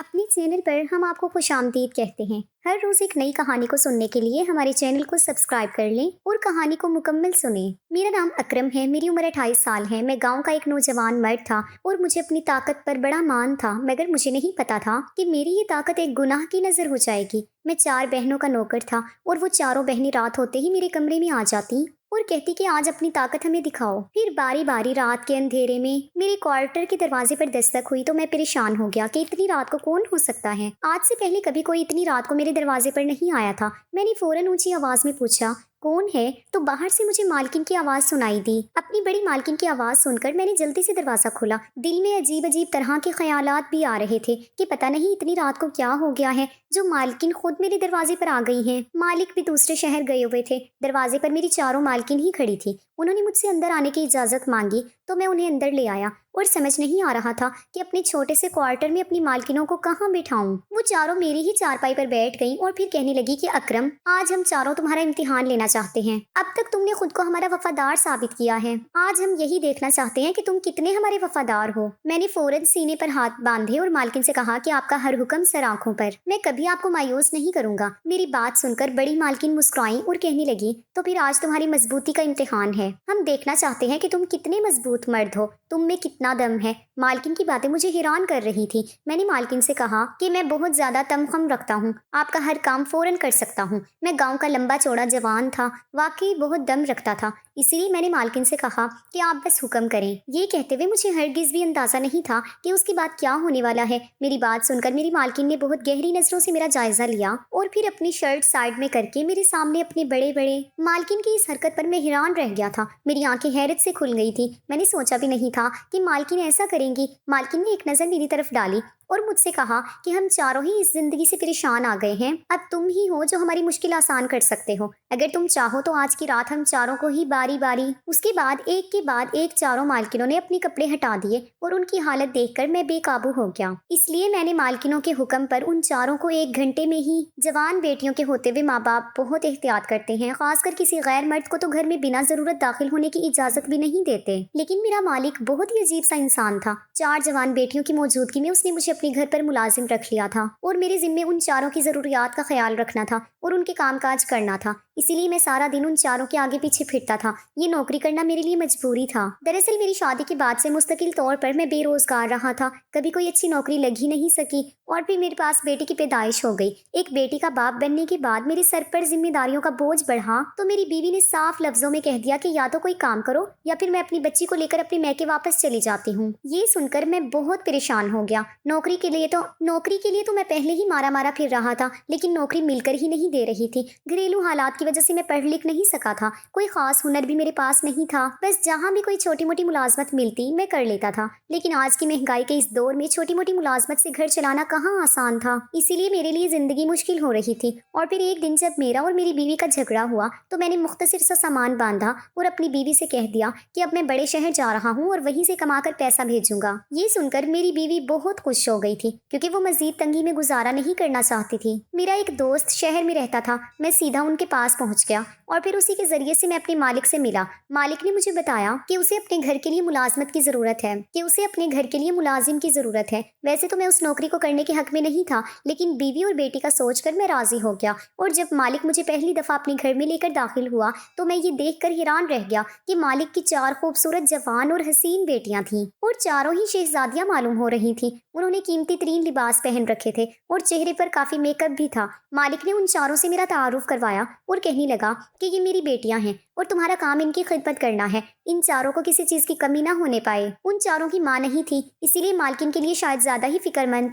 अपने चैनल पर हम आपको खुश आमदीद कहते हैं। हर रोज एक नई कहानी को सुनने के लिए हमारे चैनल को सब्सक्राइब कर लें और कहानी को मुकम्मल सुनें। मेरा नाम अकरम है, मेरी उम्र 28 साल है। मैं गांव का एक नौजवान मर्द था और मुझे अपनी ताकत पर बड़ा मान था, मगर मुझे नहीं पता था कि मेरी ये ताकत एक गुनाह की नजर हो जाएगी। मैं 4 बहनों का नौकर था और वो चारों बहनें रात होते ही मेरे कमरे में आ जाती और कहती कि आज अपनी ताकत हमें दिखाओ। फिर बारी बारी रात के अंधेरे में मेरे क्वार्टर के दरवाजे पर दस्तक हुई तो मैं परेशान हो गया कि इतनी रात को कौन हो सकता है। आज से पहले कभी कोई इतनी रात को मेरे दरवाजे पर नहीं आया था। मैंने फौरन ऊंची आवाज में पूछा, कौन है? तो बाहर से मुझे मालकिन की आवाज सुनाई दी। अपनी बड़ी मालकिन की आवाज सुनकर मैंने जल्दी से दरवाजा खोला। दिल में अजीब अजीब तरह के ख्यालात भी आ रहे थे कि पता नहीं इतनी रात को क्या हो गया है जो मालकिन खुद मेरे दरवाजे पर आ गई हैं। मालिक भी दूसरे शहर गए हुए थे। दरवाजे पर मेरी चारों मालकिन ही खड़ी थी। उन्होंने मुझसे अंदर आने की इजाजत मांगी तो मैं उन्हें अंदर ले आया और समझ नहीं आ रहा था कि अपने छोटे से क्वार्टर में अपनी मालकिनों को कहाँ बिठाऊं। वो चारों मेरी ही चारपाई पर बैठ गईं और फिर कहने लगी कि अकरम, आज हम चारों तुम्हारा इम्तिहान लेना चाहते हैं। अब तक तुमने खुद को हमारा वफादार साबित किया है, आज हम यही देखना चाहते हैं कि तुम कितने हमारे वफादार हो। मैंने फौरन सीने पर हाथ बांधे और मालकिन से कहा कि आपका हर हुक्म सर आंखों पर, मैं कभी आपको मायूस नहीं करूंगा। मेरी बात सुनकर बड़ी मालकिन मुस्कुराई और कहने लगी, तो फिर आज तुम्हारी मजबूती का इम्तिहान है। हम देखना चाहते हैं कि तुम कितने मजबूत मर्द हो, तुम में कितना दम है। मालकिन की बातें मुझे हैरान कर रही थी। मैंने मालकिन से कहा कि मैं बहुत ज्यादा तमखम रखता हूँ, आपका हर काम फौरन कर सकता हूँ। मैं गांव का लंबा चौड़ा जवान था, वाकई बहुत दम रखता था। इसीलिए मैंने मालकिन से कहा कि आप बस हुक्म करें। ये कहते हुए मुझे हरगिज भी अंदाजा नहीं था कि उसकी बात क्या होने वाला है। मेरी बात सुनकर मेरी मालकिन ने बहुत गहरी नजरों से मेरा जायजा लिया और फिर अपनी शर्ट साइड में करके मेरे सामने अपने बड़े बड़े। मालकिन की इस हरकत पर मैं हैरान रह गया था। मेरी आंखें हैरत से खुल गई थी। मैंने सोचा भी नहीं था कि मालकिन ऐसा करेंगी। मालकिन ने एक नजर मेरी तरफ डाली और मुझसे कहा कि हम चारों ही इस जिंदगी से परेशान आ गए हैं, अब तुम ही हो जो हमारी मुश्किल आसान कर सकते हो। अगर तुम चाहो तो आज की रात हम चारों को ही बारी बारी। उसके बाद एक के बाद एक चारों मालकिनों ने अपने कपड़े हटा दिए और उनकी हालत देखकर मैं बेकाबू हो गया। इसलिए मैंने मालकिनों के हुक्म पर उन चारों को 1 घंटे में ही। जवान बेटियों के होते हुए माँ बाप बहुत एहतियात करते हैं, खासकर किसी गैर मर्द को तो घर में बिना जरूरत दाखिल होने की इजाजत भी नहीं देते। लेकिन मेरा मालिक बहुत ही अजीब सा इंसान था। 4 जवान बेटियों की मौजूदगी में उसने मुझे अपने घर पर मुलाजिम रख लिया था और मेरे जिम्मे उन चारों की जरूरियात का ख्याल रखना था और उनके कामकाज करना था। इसीलिए मैं सारा दिन उन चारों के आगे पीछे फिरता था। ये नौकरी करना मेरे लिए मजबूरी था। दरअसल मेरी शादी के बाद से मुस्तकिल तौर पर मैं बेरोजगार रहा था, कभी कोई अच्छी नौकरी लग ही नहीं सकी और फिर मेरे पास बेटी की पैदाइश हो गई। एक बेटी का बाप बनने के बाद मेरे सर पर जिम्मेदारियों का बोझ बढ़ा तो मेरी बीवी ने साफ लफ्जों में कह दिया कि या तो कोई काम करो या फिर मैं अपनी बच्ची को लेकर अपने मैके वापस चली जाती हूँ। ये सुनकर मैं बहुत परेशान हो गया। नौकरी के लिए तो मैं पहले ही मारा मारा फिर रहा था, लेकिन नौकरी मिलकर ही नहीं दे रही थी। घरेलू हालात की वजह से मैं पढ़ लिख नहीं सका था, कोई खास हुनर भी मेरे पास नहीं था। बस जहाँ भी कोई छोटी मोटी मुलाजमत मिलती मैं कर लेता था। लेकिन आज की महंगाई के इस दौर में छोटी मोटी मुलाजमत से घर चलाना कहाँ आसान था। इसीलिए मेरे लिए जिंदगी मुश्किल हो रही थी। और फिर एक दिन जब मेरा और मेरी बीवी का झगड़ा हुआ तो मैंने मुख्तसर सा सामान बांधा और अपनी बीवी से कह दिया कि अब मैं बड़े शहर जा रहा हूँ और वहीं से कमाकर पैसा भेजूंगा। ये सुनकर मेरी बीवी बहुत खुश हो गई थी क्योंकि वो मजीद तंगी में गुजारा नहीं करना चाहती थी। मेरा एक दोस्त शहर में रहता था, मैं सीधा उनके पास पहुंच गया और फिर उसी के जरिए से मैं अपने मालिक से मिला। मालिक ने मुझे बताया कि उसे अपने घर के लिए मुलाजमत की जरूरत है, वैसे तो मैं उस नौकरी को करने के हक में नहीं था, लेकिन बीवी और बेटी का सोचकर मैं राजी हो गया। और जब मालिक मुझे पहली दफा अपने घर में लेकर दाखिल हुआ तो मैं ये देखकर हैरान रह गया कि मालिक की 4 खूबसूरत जवान और हसीन बेटियां थीं और चारों ही शहजादियां मालूम हो रही थी। उन्होंने कीमती तरीन लिबास पहन रखे थे और चेहरे पर काफी मेकअप भी था। मालिक ने उन चारों से मेरा तारुफ करवाया और कहने लगा कि ये मेरी बेटियां हैं और तुम्हारा काम इनकी खिदमत करना है, इन चारों को किसी चीज की कमी ना होने पाए। उन चारों की माँ नहीं थी, इसीलिए मालिक उनके लिए शायद ज्यादा ही फिक्रमंद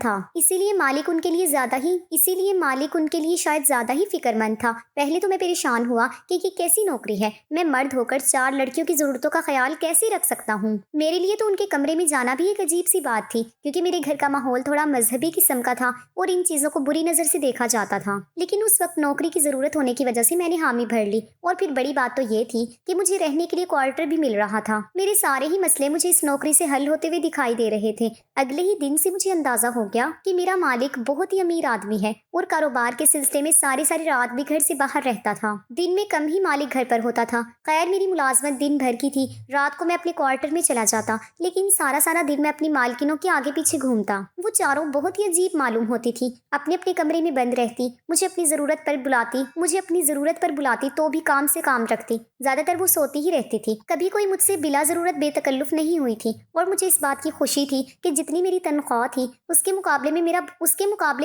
था। पहले तो मैं परेशान हुआ कि ये कैसी नौकरी है, मैं मर्द होकर 4 लड़कियों की जरूरतों का ख्याल कैसे रख सकता हूँ। मेरे लिए तो उनके कमरे में जाना भी एक अजीब सी बात थी क्योंकि मेरे घर का माहौल थोड़ा मजहबी किस्म का था और इन चीजों को बुरी नजर से देखा जाता था। लेकिन उस वक्त नौकरी की जरूरत होने की वजह से میں نے हामी भर ली। और फिर बड़ी बात तो ये थी कि मुझे रहने के लिए क्वार्टर भी मिल रहा था। मेरे सारे ही मसले मुझे इस नौकरी से हल होते हुए दिखाई दे रहे थे। अगले ही दिन से मुझे अंदाजा हो गया कि मेरा मालिक बहुत ही अमीर आदमी है और कारोबार के सिलसिले में सारी सारी रात भी घर से बाहर रहता था। दिन में कम ही मालिक घर पर होता था। खैर मेरी मुलाजमत दिन भर की थी। रात को मैं अपने क्वार्टर में चला जाता, लेकिन सारा सारा दिन मैं अपनी मालकिनों के आगे पीछे घूमता। वो चारों बहुत ही अजीब मालूम होती थी। अपने अपने कमरे में बंद रहती, मुझे अपनी जरूरत पर बुलाती तो भी काम से काम रखती। ज्यादातर वो सोती ही रहती थी। कभी कोई मुझसे बिला जरूरत बेतकल्लुफ नहीं हुई थी और मुझे इस बात की खुशी थी कि जितनी मेरी तनख्वाह थी उसके मुकाबले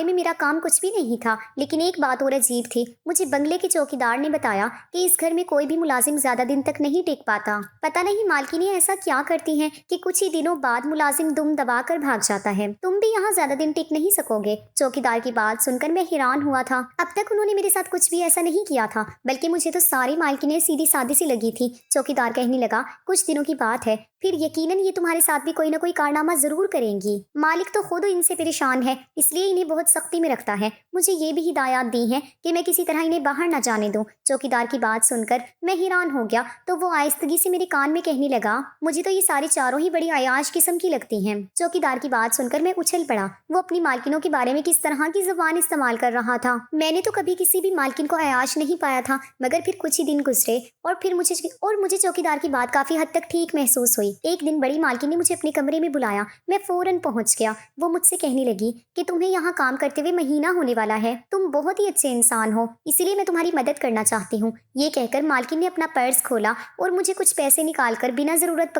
में मेरा काम कुछ भी नहीं था। लेकिन एक बात और अजीब थी। मुझे बंगले के चौकीदार ने बताया कि इस घर में कोई भी मुलाजिम ज्यादा दिन तक नहीं टिक पाता। पता नहीं मालकिनें ऐसा क्या करती हैं कि कुछ ही दिनों बाद मुलाजिम दुम दबा कर भाग जाता है। तुम भी यहाँ ज्यादा दिन टिक नहीं सकोगे। चौकीदार की बात सुनकर मैं हैरान हुआ था। अब तक उन्होंने मेरे साथ कुछ भी ऐसा नहीं किया था, बल्कि मुझे तो सारी मालकिनें सीधी सादी सी लगी थी। चौकीदार कहने लगा, कुछ दिनों की बात है, फिर यकीनन ये तुम्हारे साथ भी कोई ना कोई कारनामा जरूर करेंगी। मालिक तो खुद इनसे परेशान है, इसलिए इन्हें बहुत सख्ती में रखता है। मुझे ये भी हिदायत दी है कि मैं किसी तरह इन्हें बाहर न जाने दूं। चौकीदार की बात सुनकर मैं हैरान हो गया तो वो आहिस्तगी से मेरे कान में कहने लगा, मुझे तो ये सारी चारों ही बड़ी अयाश किस्म की लगती हैं। चौकीदार की बात सुनकर मैं उछल पड़ा। वो अपनी मालकिनों के बारे में किस तरह की जुबान इस्तेमाल कर रहा था। मैंने तो कभी किसी भी मालकिन को अयाश नहीं पाया था, मगर फिर कुछ ही दिन गुजरे और मुझे चौकीदार की बात काफी हद तक ठीक महसूस हुई। एक दिन बड़ी मालकिन ने मुझे अपने कमरे में बुलाया। मैं फौरन पहुंच गया। वो मुझसे कहने लगी कि तुम्हें यहाँ काम करते हुए महीना होने वाला है। तुम बहुत ही अच्छे इंसान हो, इसीलिए मैं तुम्हारी मदद करना चाहती हूँ। ये कहकर मालकिन ने अपना पर्स खोला और मुझे कुछ पैसे निकालकर बिना जरूरत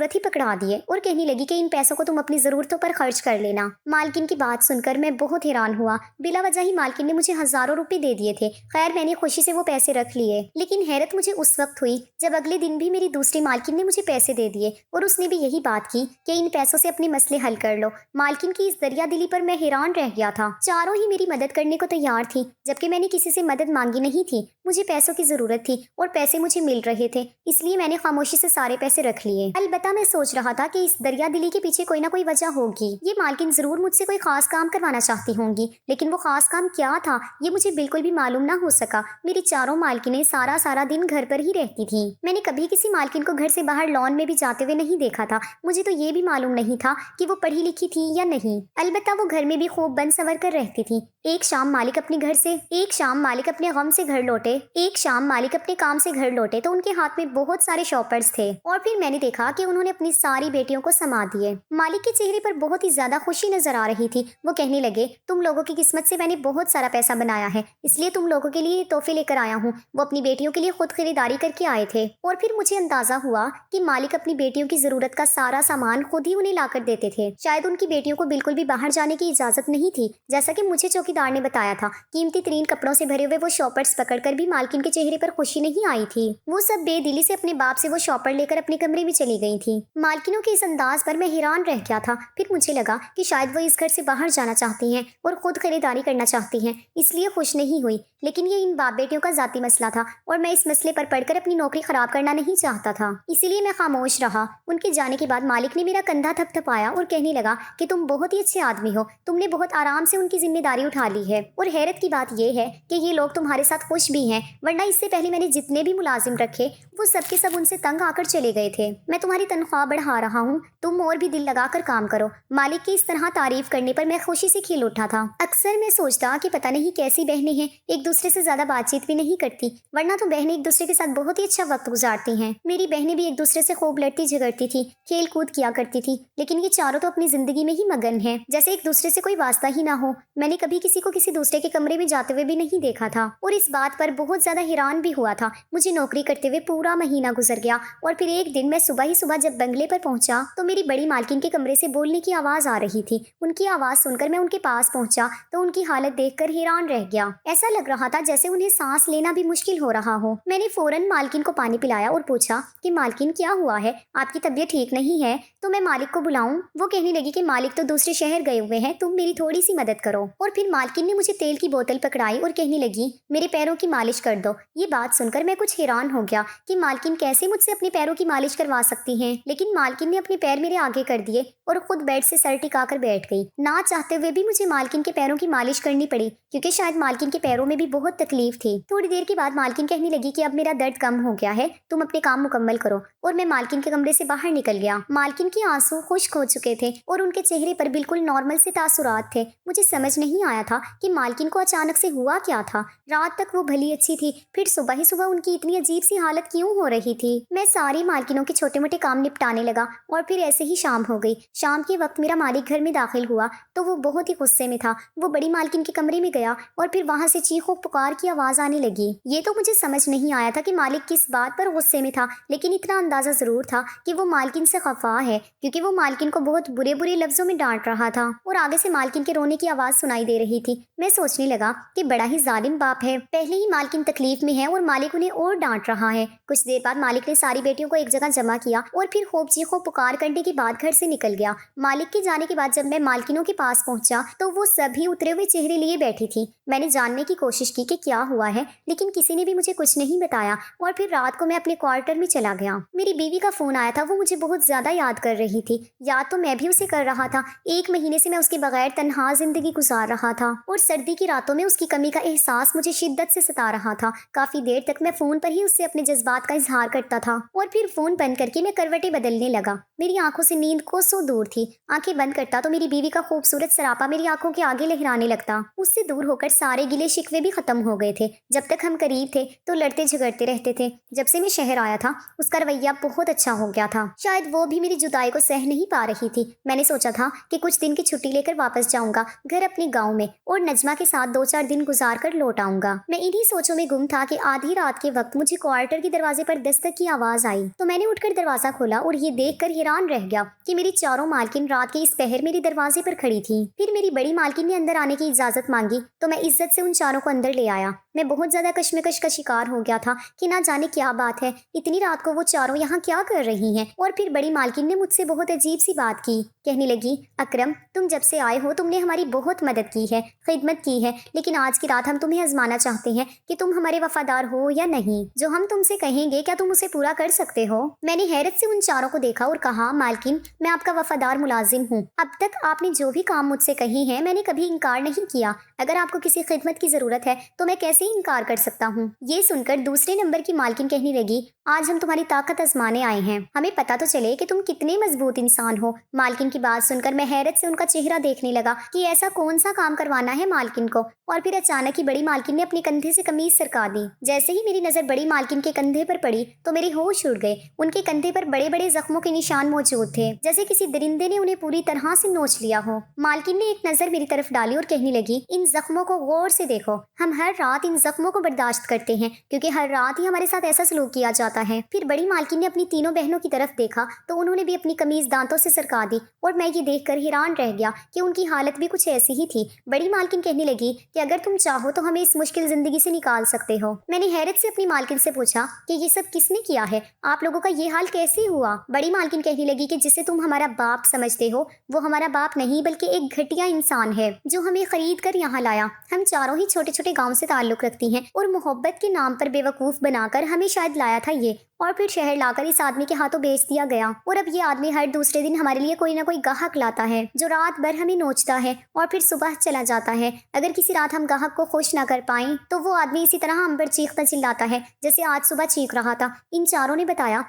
ही पकड़ा दिए और कहने लगी कि इन पैसों को तुम अपनी जरूरतों पर खर्च कर लेना। मालकिन की बात सुनकर मैं बहुत हैरान हुआ। बिला वजह ही मालकिन ने मुझे हजारों रुपए दे दिए थे। खैर मैंने खुशी से वो पैसे रख लिए, लेकिन हैरत मुझे उस वक्त हुई जब अगले दिन भी मेरी दूसरी मालकिन ने मुझे पैसे दे दिए और उसने भी यही बात की कि इन पैसों से अपने मसले हल कर लो। मालकिन की इस दरिया दिली पर मैं हैरान रह गया था। चारों ही मेरी मदद करने को तैयार थी, जबकि मैंने किसी से मदद मांगी नहीं थी। मुझे पैसों की जरूरत थी और पैसे मुझे मिल रहे थे, इसलिए मैंने खामोशी से सारे पैसे रख लिए। अलबत्ता मैं सोच रहा था कि इस दरिया दिली के पीछे कोई ना कोई वजह होगी। ये मालकिन जरूर मुझसे कोई खास काम करवाना चाहती होंगी, लेकिन वो खास काम क्या था ये मुझे बिल्कुल भी मालूम ना हो सका। मेरी चारों मालकिनें सारा सारा दिन घर पर ही रहती थी। मैंने कभी किसी मालकिन को घर से बाहर लॉन में भी जाते हुए नहीं देखा था। मुझे तो ये भी मालूम नहीं था कि वो पढ़ी लिखी थी या नहीं। अलबत्ता वो घर में भी खूब बन सवर कर रहती थी। एक शाम मालिक अपने काम से घर लौटे तो उनके हाथ में बहुत सारे शॉपर्स थे और फिर मैंने देखा कि उन्होंने अपनी सारी बेटियों को समा दिए। मालिक के चेहरे पर बहुत ही ज्यादा खुशी नजर आ रही थी। वो कहने लगे, तुम लोगों की किस्मत से मैंने बहुत सारा पैसा बनाया है, इसलिए तुम लोगों के लिए तोहफे लेकर आया हूँ। वो अपनी बेटियों के लिए खुद खरीदारी करके आए थे और फिर मुझे अंदाजा हुआ कि मालिक अपनी बेटियों की जरूरत का सारा सामान खुद ही उन्हें लाकर देते थे। शायद उनकी बेटियों को बिल्कुल भी बाहर जाने की इजाजत नहीं थी, जैसा कि मुझे चौकीदार ने बताया था। कीमती तरीन कपड़ों से भरे हुए वो शॉपर्स पकड़कर भी मालकिन के चेहरे पर खुशी नहीं आई थी। वो सब बेदिली से अपने बाप से वो शॉपर लेकर अपने कमरे में चली गई थी। मालकिनों के इस अंदाज पर मैं हैरान रह गया था। फिर मुझे लगा कि शायद वो इस घर से बाहर जाना चाहती हैं और खुद खरीदारी करना चाहती हैं, इसलिए खुश नहीं हुई। लेकिन ये इन बाप बेटियों का जाती मसला था और मैं इस मसले पर पढ़कर अपनी नौकरी खराब करना नहीं चाहता था, इसीलिए मैं खामोश रहा। उनके जाने के बाद मालिक ने मेरा कंधा थपथपाया और कहने लगा कि तुम बहुत ही अच्छे आदमी हो, तुमने बहुत आराम से उनकी जिम्मेदारी उठा ली है। और हैरत की बात यह है कि ये लोग तुम्हारे साथ खुश भी हैं, वरना इससे पहले मैंने जितने भी मुलाजिम रखे वो सब के सब उनसे तंग आकर चले गए थे। मैं तुम्हारी तनख्वाह बढ़ा रहा हूँ, तुम और भी दिल लगाकर काम करो। मालिक की इस तरह तारीफ करने पर मैं खुशी से खिल उठा था। अक्सर मैं सोचता कि पता नहीं कैसी बहनें हैं, एक दूसरे से ज्यादा बातचीत भी नहीं करती, वरना तो बहनें एक दूसरे के साथ बहुत ही अच्छा वक्त गुजारती हैं। मेरी बहनें भी एक दूसरे से खूब लड़ती झगड़ती थी, खेल कूद किया करती थी, लेकिन ये चारों तो अपनी जिंदगी में ही मगन हैं, जैसे एक दूसरे से कोई वास्ता ही ना हो। मैंने कभी किसी को किसी दूसरे के कमरे में जाते हुए भी नहीं देखा था और इस बात पर बहुत ज्यादा हैरान भी हुआ था। मुझे नौकरी करते हुए पूरा महीना गुजर गया और फिर एक दिन मैं सुबह ही सुबह जब बंगले पर पहुंचा तो मेरी बड़ी मालकिन के कमरे से बोलने की आवाज आ रही थी। उनकी आवाज सुनकर मैं उनके पास पहुंचा तो उनकी हालत देखकर हैरान रह गया। ऐसा लग रहा था जैसे उन्हें सांस लेना भी मुश्किल हो रहा हो। मैंने फौरन मालकिन को पानी पिलाया और पूछा कि मालकिन क्या हुआ है, आपकी तबीयत ठीक नहीं है तो मैं मालिक को बुलाऊं? वो कहने लगी कि मालिक तो दूसरे शहर गए हुए हैं, तुम मेरी थोड़ी सी मदद करो। और फिर मालकिन ने मुझे तेल की बोतल पकड़ाई और कहने लगी, मेरे पैरों की मालिश कर दो। ये बात सुनकर मैं कुछ हैरान हो गया कि मालकिन कैसे मुझसे अपने पैरों की मालिश करवा सकती हैं। लेकिन मालकिन ने अपने पैर मेरे आगे कर दिए और खुद बेड से सर टिका कर बैठ गई। ना चाहते हुए भी मुझे मालकिन के पैरों की मालिश करनी पड़ी, क्योंकि शायद मालकिन के पैरों में भी बहुत तकलीफ थी। थोड़ी देर के बाद मालकिन कहने लगी कि अब मेरा दर्द कम हो गया है, तुम अपने काम मुकम्मल करो। और मैं मालकिन के कमरे से बाहर निकल गया। मालकिन के आंसू खुश्क हो चुके थे और उनके चेहरे पर बिल्कुल नॉर्मल से तासुरात थे। मुझे समझ नहीं आया था कि मालकिन को अचानक से हुआ क्या था। रात तक वो भली अच्छी थी, फिर सुबह ही सुबह उनकी इतनी अजीब सी हालत क्यों हो रही थी। मैं सारी मालकिनों के छोटे मोटे काम निपटाने लगा और फिर ऐसे ही शाम हो गई। शाम के वक्त मेरा मालिक घर में दाखिल हुआ तो वो बहुत ही गुस्से में था। वो बड़ी मालकिन के कमरे में गया और फिर वहां से चीखों पुकार की आवाज आने लगी। ये तो मुझे समझ नहीं आया था कि मालिक किस बात पर गुस्से में था, लेकिन इतना अंदाजा जरूर था कि वो मालकिन से खफा है, क्योंकि वो मालकिन को बहुत बुरे बुरे लफ्जों में डांट रहा था और आगे से मालकिन के रोने की आवाज सुनाई दे रही थी। मैं सोचने लगा कि बड़ा ही जालिम बाप है, पहले ही मालकिन तकलीफ में है और मालिक उन्हें और डांट रहा है। कुछ देर बाद मालिक ने सारी बेटियों को एक जगह जमा किया और फिर खूब चीखों पुकार करने के बाद घर से निकल गया। मालिक के जाने के बाद जब मैं मालकिनों के पास पहुंचा तो वो सभी उतरे हुए चेहरे लिए बैठी थी। मैंने जानने की कोशिश की कि क्या हुआ है, लेकिन किसी ने भी मुझे कुछ नहीं बताया और फिर रात को मैं अपने क्वार्टर में चला गया। मेरी बीवी का फोन आया था, वो मुझे बहुत ज्यादा याद कर रही थी। याद तो मैं भी उसे कर रहा था। 1 महीने से मैं उसके बगैर तन्हा जिंदगी गुजार रहा था और सर्दी की रातों में उसकी कमी का एहसास मुझे शिद्दत से सता रहा था। काफी देर तक मैं फोन पर ही उससे अपने जज्बात का इजहार करता था और फिर फोन बंद करके मैं करवटें बदलने लगा। मेरी आंखों से नींद कोसों दूर थी। आंखें बंद करता तो मेरी बीवी का खूबसूरत सरापा मेरी आंखों के आगे लहराने लगता। उससे दूर होकर सारे गिले शिकवे भी खत्म हो गए थे। जब तक हम करीब थे तो लड़ते झगड़ते रहते थे। जब से मैं शहर आया था उसका रवैया बहुत अच्छा हो गया था। शायद वो भी मेरी जुदाई को सह नहीं पा रही थी। मैंने सोचा था कि कुछ दिन की छुट्टी लेकर वापस जाऊंगा घर अपने गाँव में और नजमा के साथ 2-4 दिन गुजार कर लौट आऊंगा। मैं इन्हीं सोचों में गुम था कि आधी रात के वक्त मुझे क्वार्टर के दरवाजे पर दस्तक की आवाज आई तो मैंने उठकर दरवाजा खोला और ये देखकर हैरान रह गया कि मेरी चारों मालकिन रात के इस पहर मेरे दरवाजे पर खड़ी थी। फिर मेरी बड़ी मालकिन ने अंदर आने की इजाजत मांगी तो मैं इज्जत से उन चारों को अंदर ले आया। मैं बहुत ज्यादा कश्मकश का शिकार हो गया था कि ना जाने क्या बात है, इतनी रात को वो चारों यहाँ क्या कर रही हैं। और फिर बड़ी मालकिन ने मुझसे बहुत अजीब सी बात की। कहने लगी, अकरम तुम जब से आए हो तुमने हमारी बहुत मदद की है, खिदमत की है, लेकिन आज की रात हम तुम्हें आजमाना चाहते हैं कि तुम हमारे वफादार हो या नहीं। जो हम तुमसे कहेंगे क्या तुम उसे पूरा कर सकते हो? मैंने हैरत से उन चारों को देखा और कहा, मालकिन मैं आपका वफादार मुलाजिम हूँ। अब तक आपने जो भी काम मुझसे कही है मैंने कभी इनकार नहीं किया। अगर आपको किसी खिदमत की जरूरत है तो मैं कैसे इनकार कर सकता हूँ। ये सुनकर दूसरे नंबर की मालकिन कहने लगी, आज हम तुम्हारी ताकत आजमाने आए हैं, हमें पता तो चले कि तुम कितने मजबूत इंसान हो। मालकिन की बात सुनकर मैं हैरत से उनका चेहरा देखने लगा कि ऐसा कौन सा काम करवाना है मालकिन को। और फिर अचानक ही बड़ी मालकिन ने अपने कंधे से कमीज सरका दी। जैसे ही मेरी नजर बड़ी मालकिन के कंधे पर पड़ी तो मेरे होश उड़ गए। उनके कंधे पर बड़े बड़े जख्मों के निशान मौजूद थे, जैसे किसी दरिंदे ने उन्हें पूरी तरह से नोच लिया हो। मालकिन ने एक नजर मेरी तरफ डाली और कहने लगी, इन जख्मों को गौर से देखो। हम हर रात इन जख्मों को बर्दाश्त करते हैं क्योंकि हर रात ही हमारे साथ ऐसा सलूक किया जाता है। फिर बड़ी मालकिन ने अपनी तीनों बहनों की तरफ देखा तो उन्होंने भी अपनी कमीज दांतों से सरका दी और मैं ये देखकर हैरान रह गया कि उनकी हालत भी कुछ ऐसी ही थी। बड़ी मालकिन कहने लगी कि अगर तुम चाहो तो हमें इस मुश्किल जिंदगी से निकाल सकते हो। मैंने हैरत से अपनी मालकिन से पूछा कि ये सब किसने किया है, आप लोगों का ये हाल कैसे हुआ? बड़ी मालकिन कहने लगी कि जिसे तुम हमारा बाप समझते हो वो हमारा बाप नहीं बल्कि एक घटिया इंसान है जो हमें खरीद कर यहाँ लाया। हम चारों ही छोटे छोटे गाँव से ताल्लुक रखती हैं और मोहब्बत के नाम पर बेवकूफ बनाकर हमें शायद लाया था ये, और फिर शहर लाकर इस आदमी के हाथों बेच दिया गया। और अब ये आदमी हर दूसरे दिन हमारे लिए कोई ना कोई गाहक लाता है जो रात भर हमें नोचता है और फिर सुबह चला जाता है। अगर किसी रात हम गाहक को खुश ना कर पाएं तो वो आदमी इसी तरह हम पर चीखता चिल्लाता है जैसे आज सुबह चीख रहा था। इन चारों ने बताया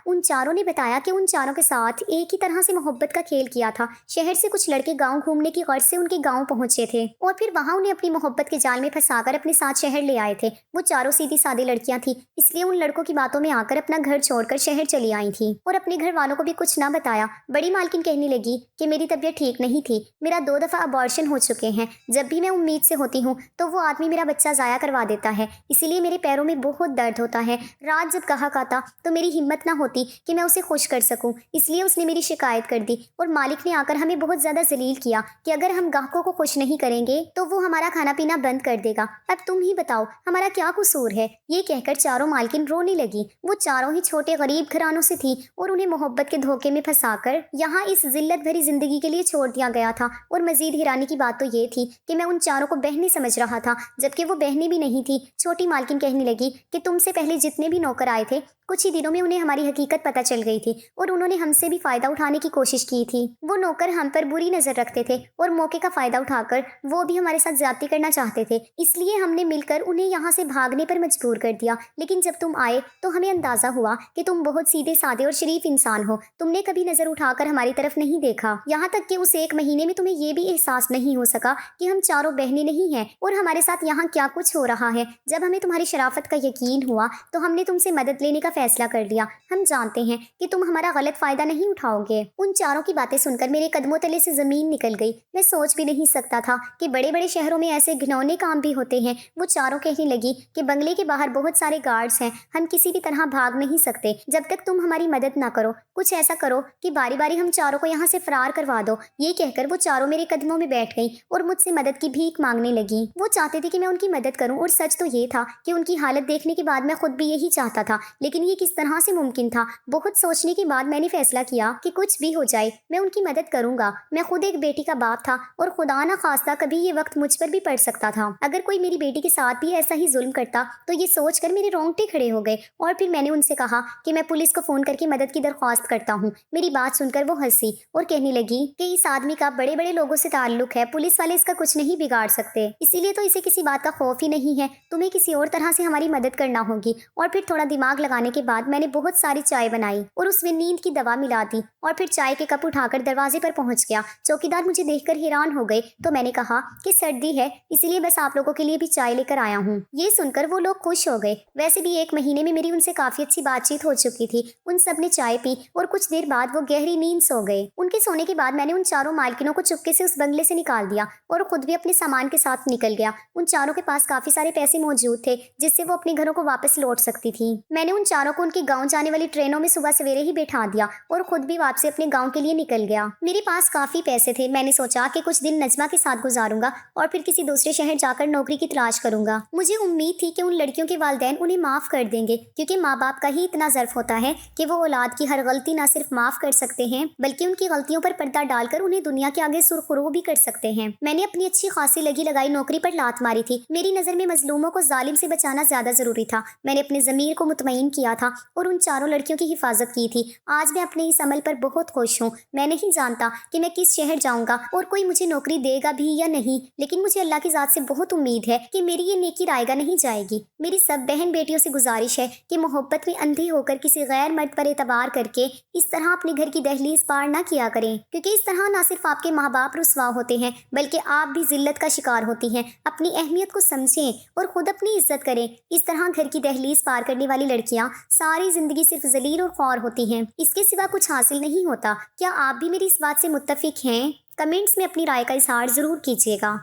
कि उन चारों के साथ एक ही तरह से मोहब्बत का खेल किया था। शहर से कुछ लड़के गाँव घूमने की गर्ज से उनके गाँव पहुंचे थे और फिर वहां उन्हें अपनी मोहब्बत के जाल में फंसाकर अपने साथ शहर ले आए थे। वो चारों सीधी सादी लड़कियां थी, इसलिए उन लड़कों की बातों में आकर अपना घर छोड़कर शहर चली आई थी और अपने घर वालों को भी कुछ ना बताया। बड़ी मालकिन कहने लगी कि मेरी तबीयत ठीक नहीं थी, मेरा 2 दफा अबॉर्शन हो चुके हैं। जब भी मैं उम्मीद से होती हूँ तो वो आदमी मेरा बच्चा जाया करवा देता है, इसीलिए मेरे पैरों में बहुत दर्द होता है। रात जब गाहक आता तो मेरी हिम्मत ना होती कि मैं उसे खुश कर सकूं, इसलिए उसने मेरी शिकायत कर दी और मालिक ने आकर हमें बहुत ज्यादा जलील किया कि अगर हम गाहकों को खुश नहीं करेंगे तो वो हमारा खाना पीना बंद कर देगा। अब तुम ही बताओ हमारा क्या कसूर है? ये कहकर चारों मालकिन रोने लगी। वो चारों ही छोटे गरीब घरानों से थी और उन्हें मोहब्बत के धोखे में फंसाकर यहाँ इस जिल्लत भरी जिंदगी के लिए छोड़ दिया गया था। और मजीद हैरानी की बात तो ये थी कि मैं उन चारों को बहनें समझ रहा था जबकि वो बहनें भी नहीं थी। छोटी मालकिन कहने लगी कि तुमसे पहले जितने भी नौकर आए थे कुछ ही दिनों में उन्हें हमारी हकीकत पता चल गई थी और उन्होंने हमसे भी फायदा उठाने की कोशिश की थी। वो नौकर हम पर बुरी नजर रखते थे और मौके का फायदा उठाकर वो भी हमारे साथ ज्यादती करना चाहते थे, इसलिए हमने मिलकर उन्हें यहाँ से भागने पर मजबूर कर दिया। लेकिन जब तुम आए तो हमें अंदाजा हुआ कि तुम बहुत सीधे साधे और शरीफ इंसान हो। तुमने कभी नजर उठाकर हमारी तरफ नहीं देखा, यहाँ तक कि उस एक महीने में तुम्हें ये भी एहसास नहीं हो सका कि हम चारों बहनें नहीं हैं और हमारे साथ यहाँ क्या कुछ हो रहा है। जब हमें तुम्हारी शराफत का यकीन हुआ तो हमने तुमसे मदद लेने का फैसला कर लिया। हम जानते हैं कि तुम हमारा गलत फायदा नहीं उठाओगे। उन चारों की बातें सुनकर मेरे कदमों तले से जमीन निकल गई। मैं सोच भी नहीं सकता था कि बड़े बड़े शहरों में ऐसे घिनौने काम भी होते हैं। वो चारों कहने लगी कि बंगले के बाहर बहुत सारे गार्ड्स हैं, हम किसी भी तरह भाग नहीं सकते जब तक तुम हमारी मदद ना करो। कुछ ऐसा करो कि बारी बारी हम चारों को यहाँ से फरार करवा दो। ये कहकर वो चारों मेरे कदमों में बैठ गई और मुझसे मदद की भीख मांगने लगी। वो चाहते थे कि मैं उनकी मदद करूं और सच तो ये था कि उनकी हालत देखने के बाद मैं खुद भी यही चाहता था, लेकिन ये किस तरह से मुमकिन था। बहुत सोचने के बाद मैंने फैसला किया कि कुछ भी हो जाए मैं उनकी मदद करूंगा। मैं खुद एक बेटी का बाप था और खुदा ना खास्ता कभी ये वक्त मुझ पर भी पड़ सकता था। अगर कोई मेरी बेटी के साथ भी ऐसा ही जुल्म करता तो ये सोचकर मेरे रोंगटे खड़े हो गए और फिर मैंने उनसे कहा कि मैं पुलिस को फोन करके मदद की दरख्वास्त करता हूँ। मेरी बात सुनकर वो हंसी और कहने लगी कि इस आदमी का बड़े बड़े लोगों से ताल्लुक है, पुलिस वाले इसका कुछ नहीं बिगाड़ सकते, इसीलिए तो इसे किसी बात का खौफ ही नहीं है। तुम्हें किसी और तरह से हमारी मदद करना होगी। और फिर थोड़ा दिमाग लगाने के बाद मैंने बहुत सारी चाय बनाई और उसमें नींद की दवा मिला दी और फिर चाय के कप उठाकर दरवाजे पर पहुंच गया। चौकीदार मुझे देखकर हैरान हो गए तो मैंने कहा कि सर्दी है इसीलिए बस आप लोगों के लिए भी चाय लेकर आया हूँ। ये सुनकर वो लोग खुश हो गए। वैसे भी एक महीने में मेरी उनसे काफी अच्छी बातचीत हो चुकी थी। उन सब ने चाय पी और कुछ देर बाद वो गहरी नींद सो गए। उनके सोने के बाद मैंने उन चारों मालकिनों को चुपके से उस बंगले से निकाल दिया और खुद भी अपने सामान के साथ निकल गया। उन चारों के पास काफी सारे पैसे मौजूद थे जिससे वो अपने घरों को वापस लौट सकती थी। मैंने उन चारों को उनके गांव जाने वाली ट्रेनों में सुबह सवेरे ही बैठा दिया और खुद भी वापसी अपने गांव के लिए निकल गया। मेरे पास काफी पैसे थे। मैंने सोचा कि कुछ दिन नजमा के साथ गुजारूंगा और फिर किसी दूसरे शहर जाकर नौकरी की तलाश करूंगा। मुझे उम्मीद थी कि उन लड़कियों के वालिदैन उन्हें माफ कर देंगे, क्योंकि माँ बाप का ही इतना ज़र्फ होता है कि वो औलाद की हर गलती ना सिर्फ माफ कर सकते हैं बल्कि उनकी गलतियों पर पर्दा डालकर उन्हें दुनिया के आगे सुरखरू भी कर सकते हैं। मैंने अपनी अच्छी खासी लगी लगाई नौकरी पर लात मारी थी। मेरी नज़र में मजलूमों को जालिम से बचाना ज्यादा जरूरी था। मैंने अपने ज़मीर को मुतमईन किया था और उन चारों लड़कियों की हिफाजत की थी। आज मैं अपने इस अमल पर बहुत खुश हूँ। मैं नहीं जानता कि मैं किस शहर जाऊंगा और कोई मुझे नौकरी देगा भी या नहीं, लेकिन मुझे अल्लाह की ज़ात से बहुत उम्मीद है कि मेरी ये नेकी रायगा नहीं जाएगी। मेरी सब बहन बेटियों से गुजारिश है कि मोहब्बत में अंधे होकर किसी गैर मर्द पर एतबार करके इस तरह अपने घर की दहलीज पार ना किया करें, क्योंकि इस तरह ना सिर्फ आपके माँ बाप रुसवा होते हैं बल्कि आप भी जिल्लत का शिकार होती हैं। अपनी अहमियत को समझें और खुद अपनी इज्जत करें। इस तरह घर की दहलीज पार करने वाली लड़कियां सारी जिंदगी सिर्फ जलील और ख्वार होती हैं, इसके सिवा कुछ हासिल नहीं होता। क्या आप भी मेरी इस बात से मुत्तफिक हैं? कमेंट्स में अपनी राय का इजहार जरूर कीजिएगा।